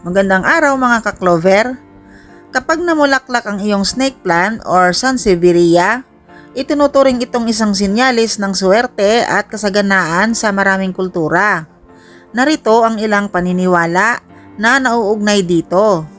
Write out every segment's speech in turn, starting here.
Magandang araw mga ka-clover. Kapag namulaklak ang iyong snake plant or sansevieria, itinuturing itong isang sinyalis ng swerte at kasaganaan sa maraming kultura. Narito ang ilang paniniwala na nauugnay dito.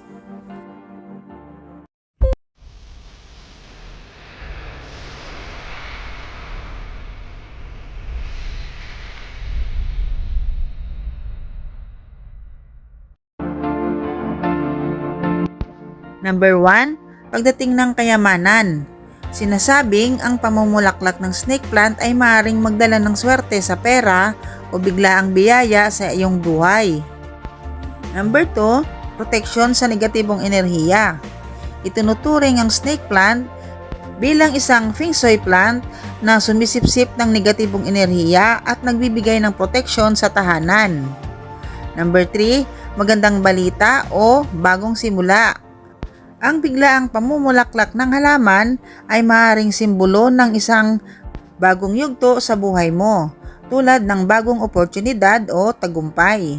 Number 1, pagdating ng kayamanan. Sinasabing ang pamumulaklak ng snake plant ay maaaring magdala ng swerte sa pera o biglaang biyaya sa iyong buhay. Number 2, proteksyon sa negatibong enerhiya. Itinuturing ang snake plant bilang isang feng shui plant na sumisipsip ng negatibong enerhiya at nagbibigay ng proteksyon sa tahanan. Number 3, magandang balita o bagong simula. Ang biglaang pamumulaklak ng halaman ay maaaring simbolo ng isang bagong yugto sa buhay mo, tulad ng bagong oportunidad o tagumpay.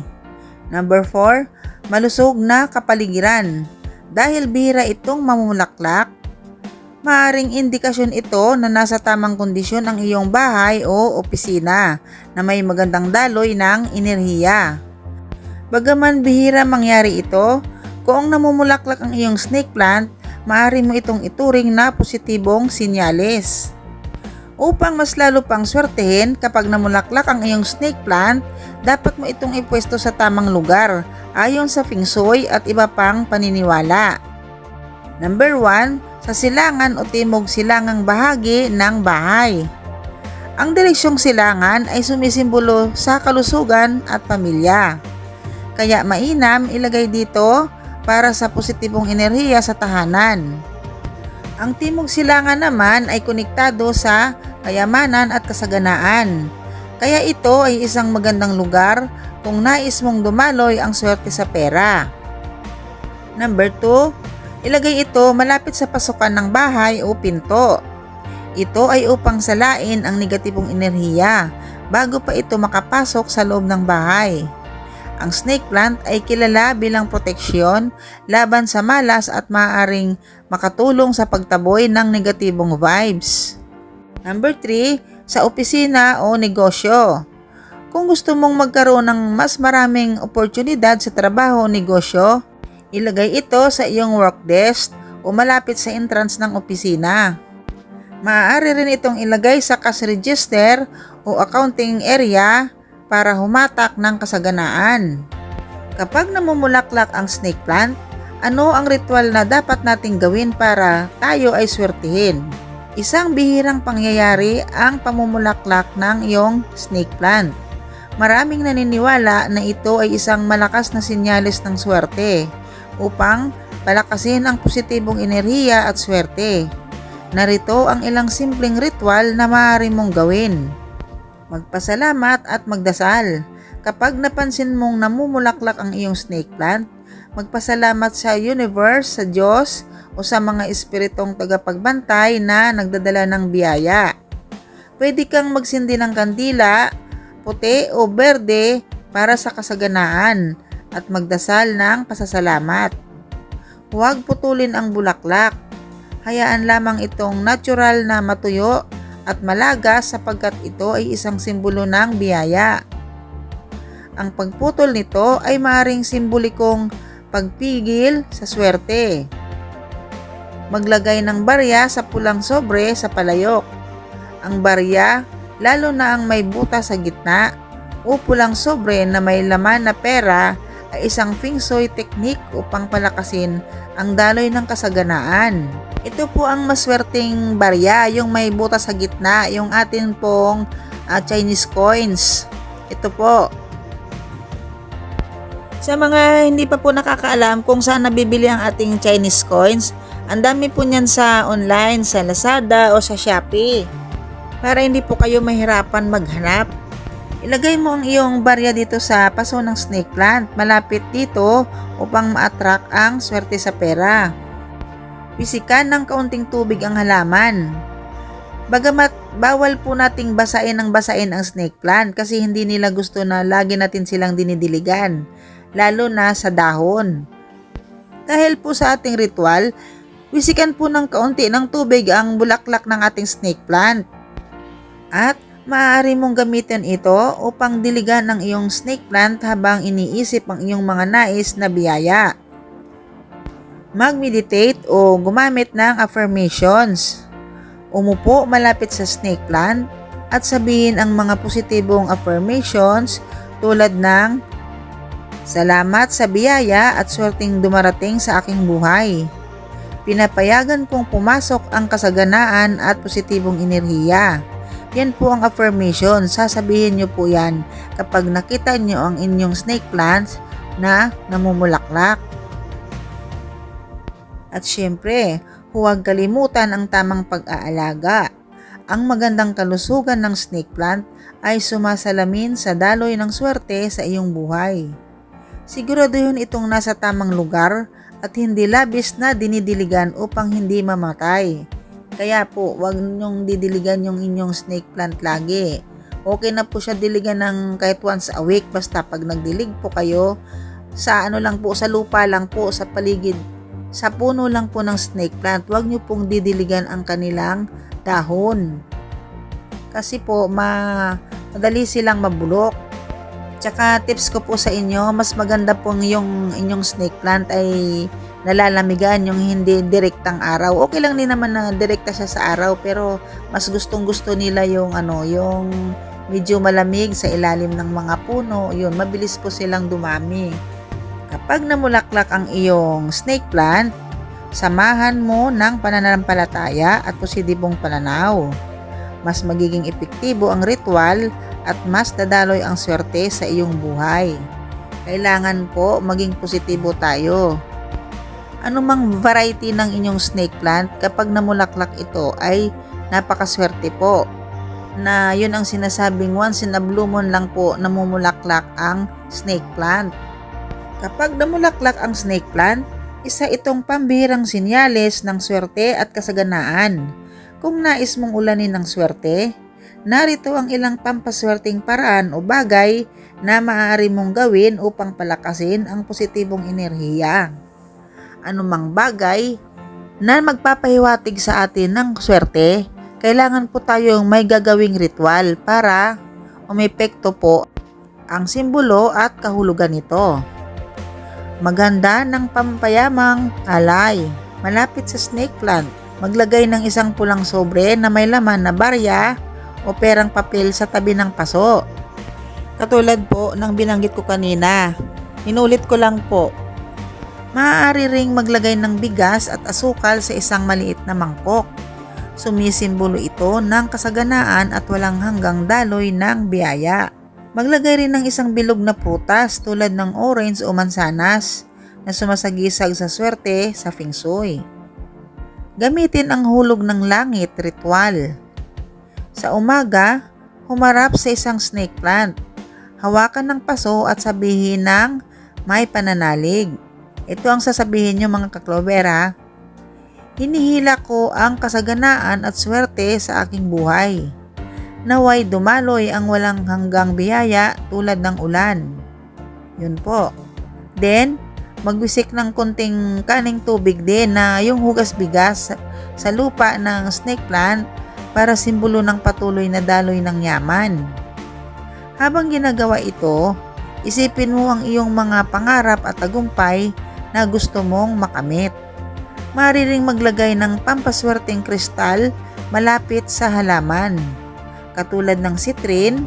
Number 4, malusog na kapaligiran. Dahil bihira itong mamumulaklak, maaaring indikasyon ito na nasa tamang kondisyon ang iyong bahay o opisina na may magandang daloy ng enerhiya. Bagaman bihira mangyari ito, kung namumulaklak ang iyong snake plant, maaari mo itong ituring na positibong sinyalis. Upang mas lalo pang swertehin kapag namulaklak ang iyong snake plant, dapat mo itong ipwesto sa tamang lugar ayon sa feng shui at iba pang paniniwala. Number 1, sa silangan o timog silangang bahagi ng bahay. Ang direksyong silangan ay sumisimbolo sa kalusugan at pamilya. Kaya mainam ilagay dito para sa positibong enerhiya sa tahanan. Ang timog silangan naman ay konektado sa kayamanan at kasaganaan. Kaya ito ay isang magandang lugar kung nais mong dumaloy ang swerte sa pera. Number 2, ilagay ito malapit sa pasukan ng bahay o pinto. Ito ay upang salain ang negatibong enerhiya bago pa ito makapasok sa loob ng bahay. Ang snake plant ay kilala bilang proteksyon laban sa malas at maaaring makatulong sa pagtaboy ng negatibong vibes. Number 3, sa opisina o negosyo. Kung gusto mong magkaroon ng mas maraming oportunidad sa trabaho o negosyo, ilagay ito sa iyong work desk o malapit sa entrance ng opisina. Maaari rin itong ilagay sa cash register o accounting area para humatak ng kasaganaan. Kapag namumulaklak ang snake plant, ano ang ritual na dapat nating gawin para tayo ay swertihin? Isang bihirang pangyayari ang pamumulaklak ng iyong snake plant. Maraming naniniwala na ito ay isang malakas na sinyalis ng swerte upang palakasin ang positibong enerhiya at swerte. Narito ang ilang simpleng ritual na maaari mong gawin. Magpasalamat at magdasal. Kapag napansin mong namumulaklak ang iyong snake plant, magpasalamat sa universe, sa Diyos o sa mga espiritong tagapagbantay na nagdadala ng biyaya. Pwede kang magsindi ng kandila, puti o berde para sa kasaganaan at magdasal ng pasasalamat. Huwag putulin ang bulaklak. Hayaan lamang itong natural na matuyo at malagas sapagkat ito ay isang simbolo ng biyaya. Ang pagputol nito ay maaaring simbolikong pagpigil sa swerte. Maglagay ng barya sa pulang sobre sa palayok. Ang barya, lalo na ang may butas sa gitna o pulang sobre na may laman na pera, ay isang feng shui technique upang palakasin ang daloy ng kasaganaan. Ito po ang maswerteng barya, yung may butas sa gitna, yung atin pong Chinese coins. Ito po. Sa mga hindi pa po nakakaalam kung saan nabibili ang ating Chinese coins, ang dami po niyan sa online, sa Lazada o sa Shopee. Para hindi po kayo mahirapan maghanap, ilagay mo ang iyong barya dito sa paso ng snake plant, malapit dito upang ma-attract ang swerte sa pera. Pisikan ng kaunting tubig ang halaman. Bagamat bawal po nating basain ang snake plant kasi hindi nila gusto na lagi natin silang dinidiligan. lalo na sa dahon. Dahil po sa ating ritual, wisikan po ng kaunti ng tubig ang bulaklak ng ating snake plant. At maaari mong gamitin ito upang diligan ang iyong snake plant habang iniisip ang iyong mga nais na biyaya. Mag-meditate o gumamit ng affirmations. Umupo malapit sa snake plant at sabihin ang mga positibong affirmations tulad ng salamat sa biyaya at swerteng dumarating sa aking buhay. Pinapayagan kong pumasok ang kasaganaan at positibong enerhiya. Yan po ang affirmation. Sasabihin nyo po yan kapag nakita nyo ang inyong snake plants na namumulaklak. At syempre, huwag kalimutan ang tamang pag-aalaga. Ang magandang kalusugan ng snake plant ay sumasalamin sa daloy ng swerte sa iyong buhay. Siguraduhin itong nasa tamang lugar at hindi labis na dinidiligan upang hindi mamatay. Kaya po, huwag nyong didiligan yung inyong snake plant lagi. Okay na po siya diligan ng kahit once a week, basta pag nagdilig po kayo, sa sa lupa lang po, sa paligid, sa puno lang po ng snake plant, huwag nyo pong didiligan ang kanilang dahon. Kasi po, madali silang mabulok. Tsaka tips ko po sa inyo, mas maganda pong yung inyong snake plant ay nalalamigan, yung hindi direktang araw. Okay lang din naman na direkta siya sa araw, pero mas gustong-gusto nila yung yung medyo malamig sa ilalim ng mga puno. Yun, mabilis po silang dumami. Kapag namulaklak ang iyong snake plant, samahan mo ng pananampalataya at positibong pananaw. Mas magiging epektibo ang ritual at mas dadaloy ang swerte sa iyong buhay. Kailangan po maging positibo tayo. Anumang variety ng inyong snake plant, kapag namulaklak ito ay napakaswerte po. Na yun ang sinasabing once in a blue moon lang po namumulaklak ang snake plant. Kapag namulaklak ang snake plant, isa itong pambihirang sinyales ng swerte at kasaganaan. Kung nais mong ulanin ng swerte, narito ang ilang pampaswerteng paraan o bagay na maaari mong gawin upang palakasin ang positibong enerhiya. Anumang bagay na magpapahiwatig sa atin ng swerte, kailangan po tayong may gagawing ritual para umepekto po ang simbolo at kahulugan nito. Maganda ng pampayamang alay. Malapit sa snake plant, maglagay ng isang pulang sobre na may laman na barya o perang papel sa tabi ng paso. Katulad po ng binanggit ko kanina. Inulit ko lang po. Maaari ring maglagay ng bigas at asukal sa isang maliit na mangkok. Sumisimbolo ito ng kasaganaan at walang hanggang daloy ng biyaya. Maglagay rin ng isang bilog na prutas tulad ng orange o mansanas na sumasagisag sa swerte sa feng shui. Gamitin ang hulog ng langit ritual. Sa umaga, humarap sa isang snake plant. Hawakan ng paso at sabihin ng may pananalig. Ito ang sasabihin nyo mga kaklover ha. Hinihila ko ang kasaganaan at swerte sa aking buhay. Naway dumaloy ang walang hanggang biyaya tulad ng ulan. Yun po. Then, magwisik ng konting kaning tubig din na yung hugas bigas sa lupa ng snake plant para simbolo ng patuloy na daloy ng yaman. Habang ginagawa ito, isipin mo ang iyong mga pangarap at tagumpay na gusto mong makamit. Maaari ring maglagay ng pampaswerteng kristal malapit sa halaman. Katulad ng citrine,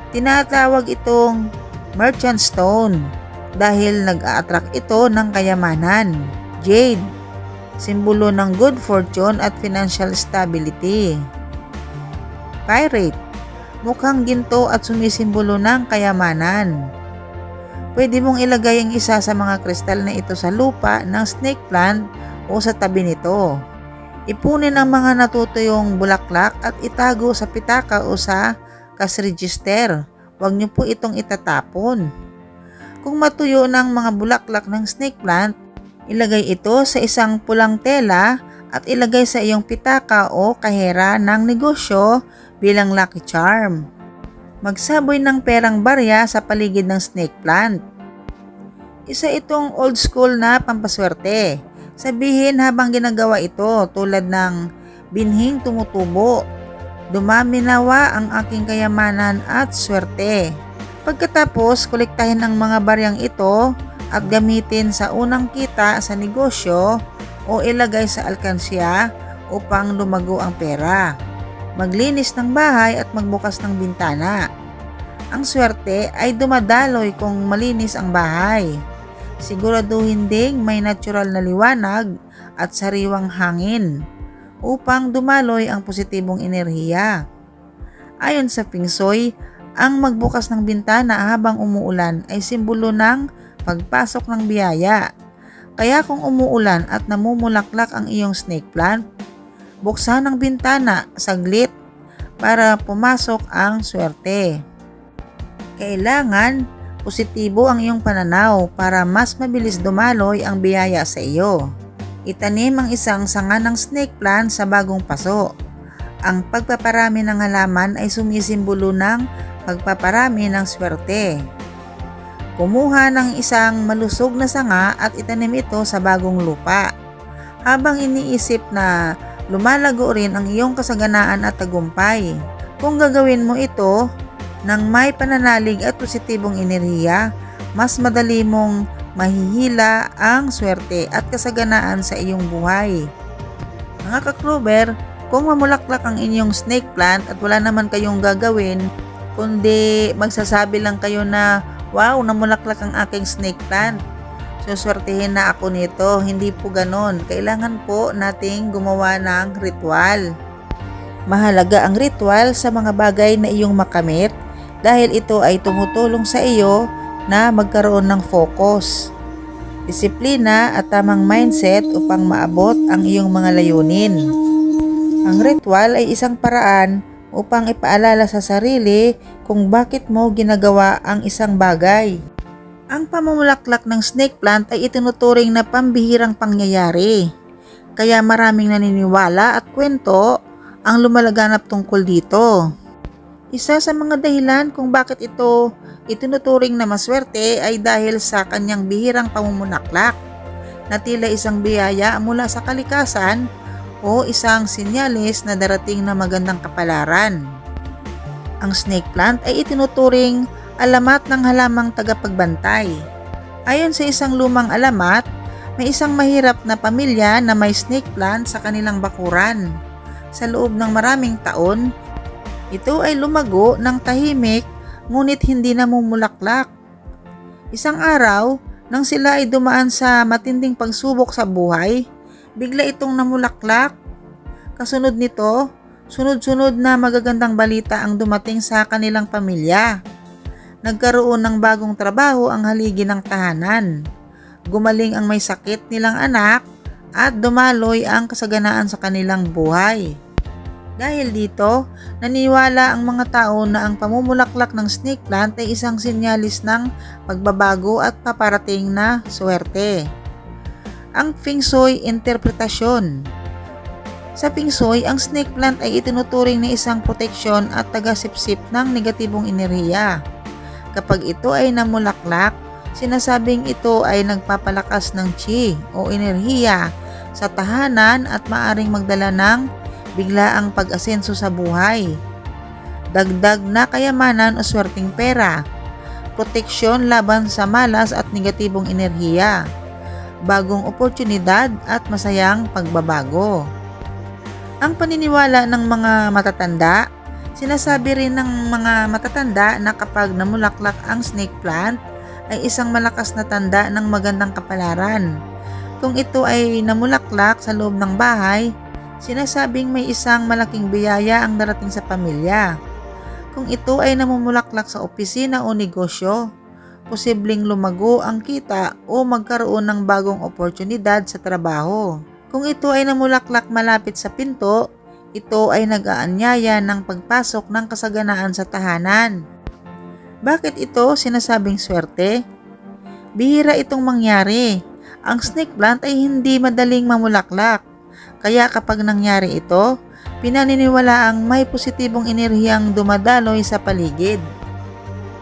tinatawag itong merchant stone dahil nag-a-attract ito ng kayamanan. Jade, simbolo ng good fortune at financial stability. Pyrite, mukhang ginto at sumisimbolo ng kayamanan. Pwede mong ilagay ang isa sa mga kristal na ito sa lupa ng snake plant o sa tabi nito. Ipunin ang mga natutuyong bulaklak at itago sa pitaka o sa cash register. Huwag niyo po itong itatapon. Kung matuyo ng mga bulaklak ng snake plant, ilagay ito sa isang pulang tela at ilagay sa iyong pitaka o kahera ng negosyo bilang lucky charm. Magsaboy ng perang barya sa paligid ng snake plant. Isa itong old school na pampaswerte. Sabihin habang ginagawa ito tulad ng binhing tumutubo. Dumami nawa ang aking kayamanan at swerte. Pagkatapos, kolektahin ang mga baryang ito at gamitin sa unang kita sa negosyo o ilagay sa alkansya upang lumago ang pera. Maglinis ng bahay at magbukas ng bintana. Ang swerte ay dumadaloy kung malinis ang bahay. Siguraduhin ding may natural na liwanag at sariwang hangin upang dumaloy ang positibong enerhiya. Ayon sa Feng Shui, ang magbukas ng bintana habang umuulan ay simbolo ng pagpasok ng biyaya. Kaya kung umuulan at namumulaklak ang iyong snake plant, buksan ang bintana saglit para pumasok ang swerte. Kailangan positibo ang iyong pananaw para mas mabilis dumaloy ang biyaya sa iyo. Itanim ang isang sanga ng snake plant sa bagong paso. Ang pagpaparami ng halaman ay sumisimbolo ng pagpaparami ng swerte. Kumuha ng isang malusog na sanga at itanim ito sa bagong lupa. Habang iniisip na lumalago rin ang iyong kasaganaan at tagumpay. Kung gagawin mo ito nang may pananalig at positibong enerhiya, mas madali mong mahihila ang swerte at kasaganaan sa iyong buhay. Mga ka-Clover, kung mamulaklak ang inyong snake plant at wala naman kayong gagawin, kundi magsasabi lang kayo na, wow, namulaklak ang aking snake plant, suswertehin na ako nito. Hindi po ganon. Kailangan po nating gumawa ng ritual. Mahalaga ang ritual sa mga bagay na iyong makamit dahil ito ay tumutulong sa iyo na magkaroon ng focus, disiplina at tamang mindset upang maabot ang iyong mga layunin. Ang ritual ay isang paraan upang ipaalala sa sarili kung bakit mo ginagawa ang isang bagay. Ang pamumulaklak ng snake plant ay itinuturing na pambihirang pangyayari, kaya maraming naniniwala at kwento ang lumalaganap tungkol dito. Isa sa mga dahilan kung bakit ito itinuturing na maswerte ay dahil sa kanyang bihirang pamumulaklak na tila isang biyaya mula sa kalikasan o isang sinyalis na darating na magandang kapalaran. Ang snake plant ay itinuturing alamat ng halamang tagapagbantay. Ayon sa isang lumang alamat, may isang mahirap na pamilya na may snake plant sa kanilang bakuran. Sa loob ng maraming taon, ito ay lumago ng tahimik ngunit hindi namumulaklak. Isang araw, nang sila ay dumaan sa matinding pagsubok sa buhay, bigla itong namulaklak. Kasunod nito, sunod-sunod na magagandang balita ang dumating sa kanilang pamilya. Nagkaroon ng bagong trabaho ang haligi ng tahanan. Gumaling ang may sakit nilang anak at dumaloy ang kasaganaan sa kanilang buhay. Dahil dito, naniwala ang mga tao na ang pamumulaklak ng snake plant ay isang sinyalis ng pagbabago at paparating na swerte. Ang Feng Shui interpretasyon. Sa Feng Shui, ang snake plant ay itinuturing na isang proteksyon at tagasipsip ng negatibong enerhiya. Kapag ito ay namulaklak, sinasabing ito ay nagpapalakas ng chi o enerhiya sa tahanan at maaring magdala ng biglaang pag-asenso sa buhay, dagdag na kayamanan o swerteng pera, proteksyon laban sa malas at negatibong enerhiya, bagong oportunidad at masayang pagbabago. Ang paniniwala ng mga matatanda. Sinasabi rin ng mga matatanda na kapag namulaklak ang snake plant ay isang malakas na tanda ng magandang kapalaran. Kung ito ay namulaklak sa loob ng bahay, sinasabing may isang malaking biyaya ang darating sa pamilya. Kung ito ay namumulaklak sa opisina o negosyo, posibleng lumago ang kita o magkaroon ng bagong oportunidad sa trabaho. Kung ito ay namulaklak malapit sa pinto, ito ay nag-aanyaya ng pagpasok ng kasaganaan sa tahanan. Bakit ito sinasabing swerte? Bihira itong mangyari. Ang snake plant ay hindi madaling mamulaklak. Kaya kapag nangyari ito, pinaniniwala ang may positibong enerhiyang dumadaloy sa paligid.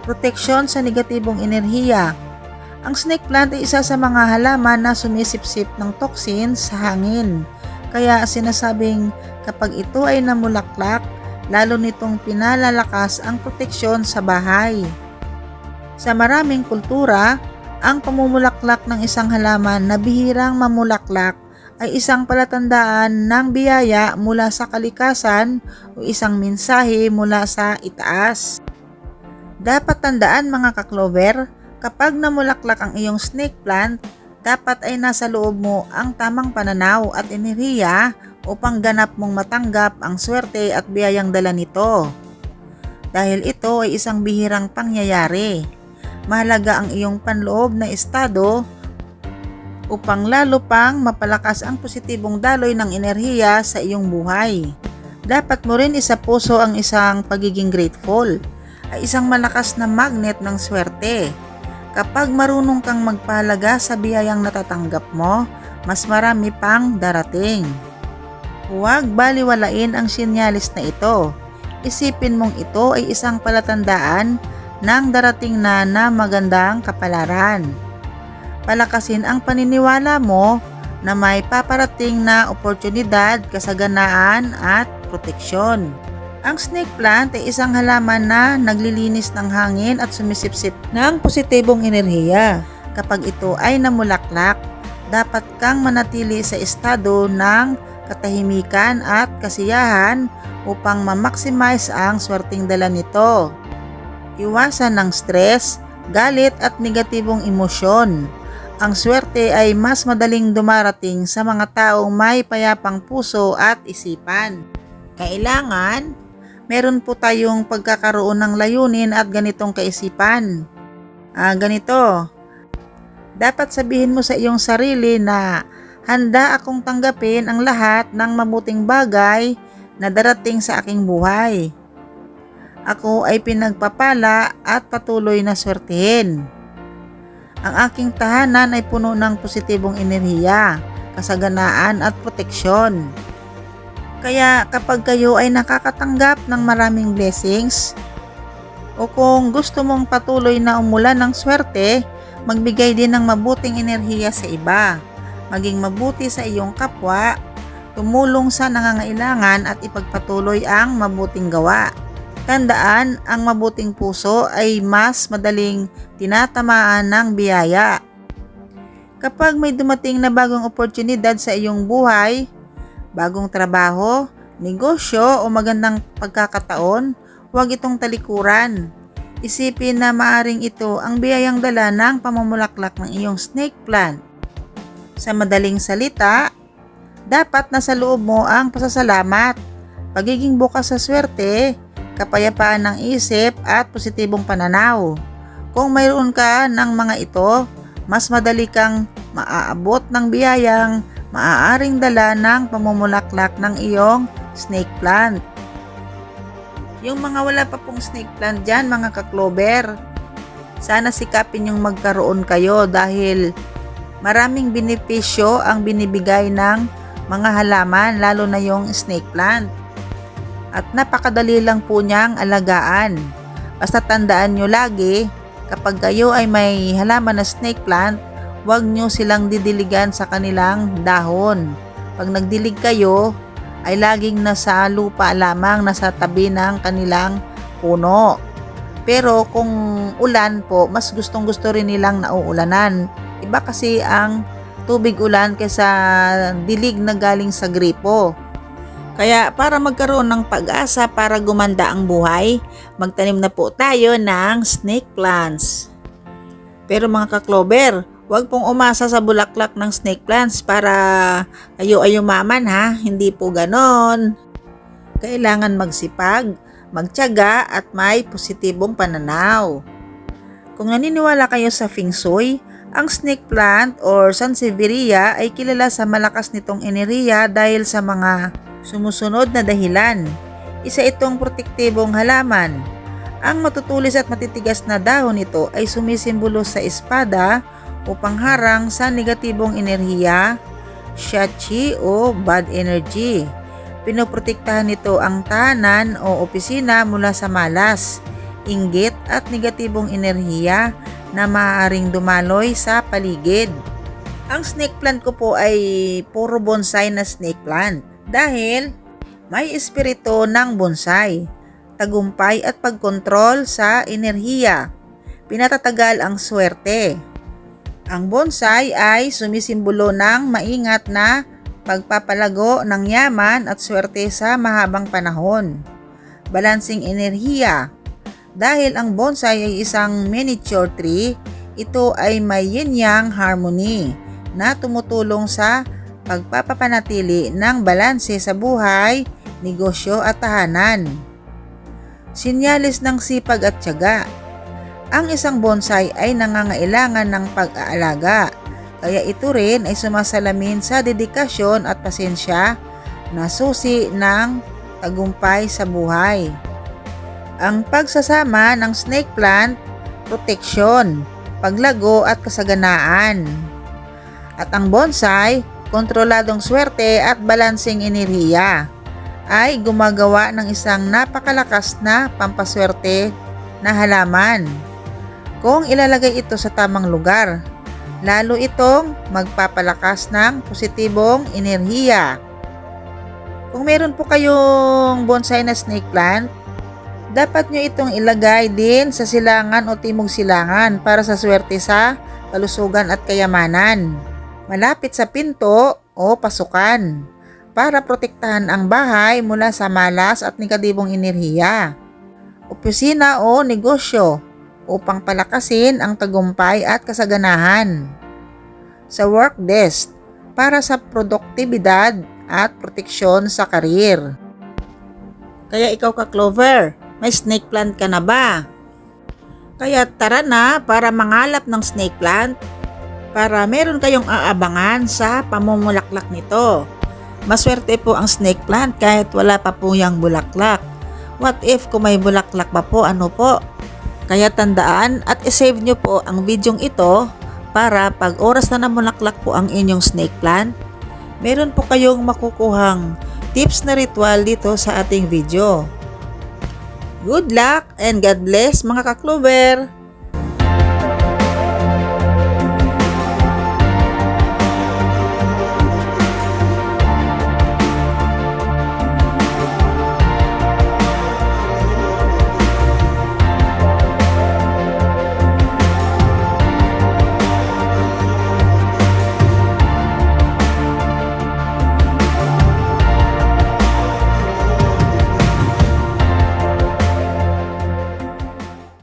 Proteksyon sa negatibong enerhiya. Ang snake plant ay isa sa mga halaman na sumisipsip ng toxins sa hangin. Kaya sinasabing kapag ito ay namulaklak, lalo nitong pinalalakas ang proteksyon sa bahay. Sa maraming kultura, ang pamumulaklak ng isang halaman na bihirang mamulaklak ay isang palatandaan ng biyaya mula sa kalikasan o isang mensahe mula sa itaas. Dapat tandaan mga kaklover, kapag namulaklak ang iyong snake plant, dapat ay nasa loob mo ang tamang pananaw at enerhiya upang ganap mong matanggap ang swerte at biyayang dala nito. Dahil ito ay isang bihirang pangyayari, mahalaga ang iyong panloob na estado upang lalo pang mapalakas ang positibong daloy ng enerhiya sa iyong buhay. Dapat mo rin isapuso ang isang pagiging grateful, ay isang malakas na magnet ng swerte. Kapag marunong kang magpahalaga sa biyayang natatanggap mo, mas marami pang darating. Huwag baliwalain ang sinyalis na ito. Isipin mong ito ay isang palatandaan ng darating na magandang kapalaran. Palakasin ang paniniwala mo na may paparating na oportunidad, kasaganaan at proteksyon. Ang snake plant ay isang halaman na naglilinis ng hangin at sumisipsip ng positibong enerhiya. Kapag ito ay namulaklak, dapat kang manatili sa estado ng katahimikan at kasiyahan upang ma-maximize ang swerteng dala nito. Iwasan ng stress, galit at negatibong emosyon. Ang swerte ay mas madaling dumarating sa mga taong may payapang puso at isipan. Kailangan meron po tayong pagkakaroon ng layunin at ganitong kaisipan. Ganito, dapat sabihin mo sa iyong sarili na handa akong tanggapin ang lahat ng mabuting bagay na darating sa aking buhay. Ako ay pinagpapala at patuloy na swertihin. Ang aking tahanan ay puno ng positibong enerhiya, kasaganaan at proteksyon. Kaya kapag kayo ay nakakatanggap ng maraming blessings, o kung gusto mong patuloy na umulan ng swerte, magbigay din ng mabuting enerhiya sa iba. Maging mabuti sa iyong kapwa, tumulong sa nangangailangan at ipagpatuloy ang mabuting gawa. Tandaan, ang mabuting puso ay mas madaling tinatamaan ng biyaya. Kapag may dumating na bagong oportunidad sa iyong buhay, bagong trabaho, negosyo o magandang pagkakataon, huwag itong talikuran. Isipin na maaring ito ang biyayang dala ng pamumulaklak ng iyong snake plant. Sa madaling salita, dapat nasa loob mo ang pasasalamat, pagiging bukas sa swerte, kapayapaan ng isip at positibong pananaw. Kung mayroon ka ng mga ito, mas madali kang maaabot ng biyayang maaaring dala ng pamumulaklak ng iyong snake plant. Yung mga wala pa pong snake plant dyan, mga kaklover, sana sikapin yung magkaroon kayo dahil maraming benepisyo ang binibigay ng mga halaman, lalo na yung snake plant. At napakadali lang po niyang alagaan. Basta tandaan nyo lagi, kapag kayo ay may halaman na snake plant, huwag nyo silang didiligan sa kanilang dahon. Pag nagdilig kayo, ay laging nasa lupa lamang, nasa tabi ng kanilang puno. Pero kung ulan po, mas gustong-gusto rin nilang nauulanan. Iba kasi ang tubig ulan kaysa dilig na galing sa gripo. Kaya para magkaroon ng pag-asa para gumanda ang buhay, magtanim na po tayo ng snake plants. Pero mga kaklover, huwag pong umasa sa bulaklak ng snake plants para kayo ay umaman ha, hindi po ganon. Kailangan magsipag, magtiyaga at may positibong pananaw. Kung naniniwala kayo sa Feng Shui, ang snake plant or Sansevieria ay kilala sa malakas nitong enerhiya dahil sa mga sumusunod na dahilan. Isa itong protektibong halaman. Ang matutulis at matitigas na dahon nito ay sumisimbolo sa espada upang harang sa negatibong enerhiya, Shachi o bad energy. Pinoprotektahan nito ang tahanan o opisina mula sa malas, inggit at negatibong enerhiya na maaaring dumaloy sa paligid. Ang snake plant ko po ay puro bonsai na snake plant dahil may espiritu ng bonsai, tagumpay at pagkontrol sa enerhiya. Pinatatagal ang swerte. Ang bonsai ay sumisimbolo ng maingat na pagpapalago ng yaman at swerte sa mahabang panahon. Balansing enerhiya. Dahil ang bonsai ay isang miniature tree, ito ay may yin-yang harmony na tumutulong sa pagpapapanatili ng balanse sa buhay, negosyo at tahanan. Sinyalis ng sipag at tiyaga. Ang isang bonsai ay nangangailangan ng pag-aalaga, kaya ito rin ay sumasalamin sa dedikasyon at pasensya na susi ng tagumpay sa buhay. Ang pagsasama ng snake plant, proteksyon, paglago at kasaganaan. At ang bonsai, kontroladong swerte at balansing enerhiya, ay gumagawa ng isang napakalakas na pampaswerte na halaman. Kung ilalagay ito sa tamang lugar, lalo itong magpapalakas ng positibong enerhiya. Kung meron po kayong bonsai na snake plant, dapat nyo itong ilagay din sa silangan o timog silangan para sa swerte sa kalusugan at kayamanan. Malapit sa pinto o pasukan para protektahan ang bahay mula sa malas at negatibong enerhiya. Opisina o negosyo upang palakasin ang tagumpay at kasaganahan. Sa work desk para sa produktibidad at proteksyon sa karir. Kaya ikaw ka-Clover, may snake plant ka na ba? Kaya tara na para mangalap ng snake plant para meron kayong aabangan sa pamumulaklak nito. Maswerte po ang snake plant kahit wala pa po yung bulaklak. What if kung may bulaklak pa po, ano po? Kaya tandaan at isave nyo po ang videong ito para pag oras na namulaklak po ang inyong snake plant, meron po kayong makukuhang tips na ritual dito sa ating video. Good luck and God bless mga ka-Clover!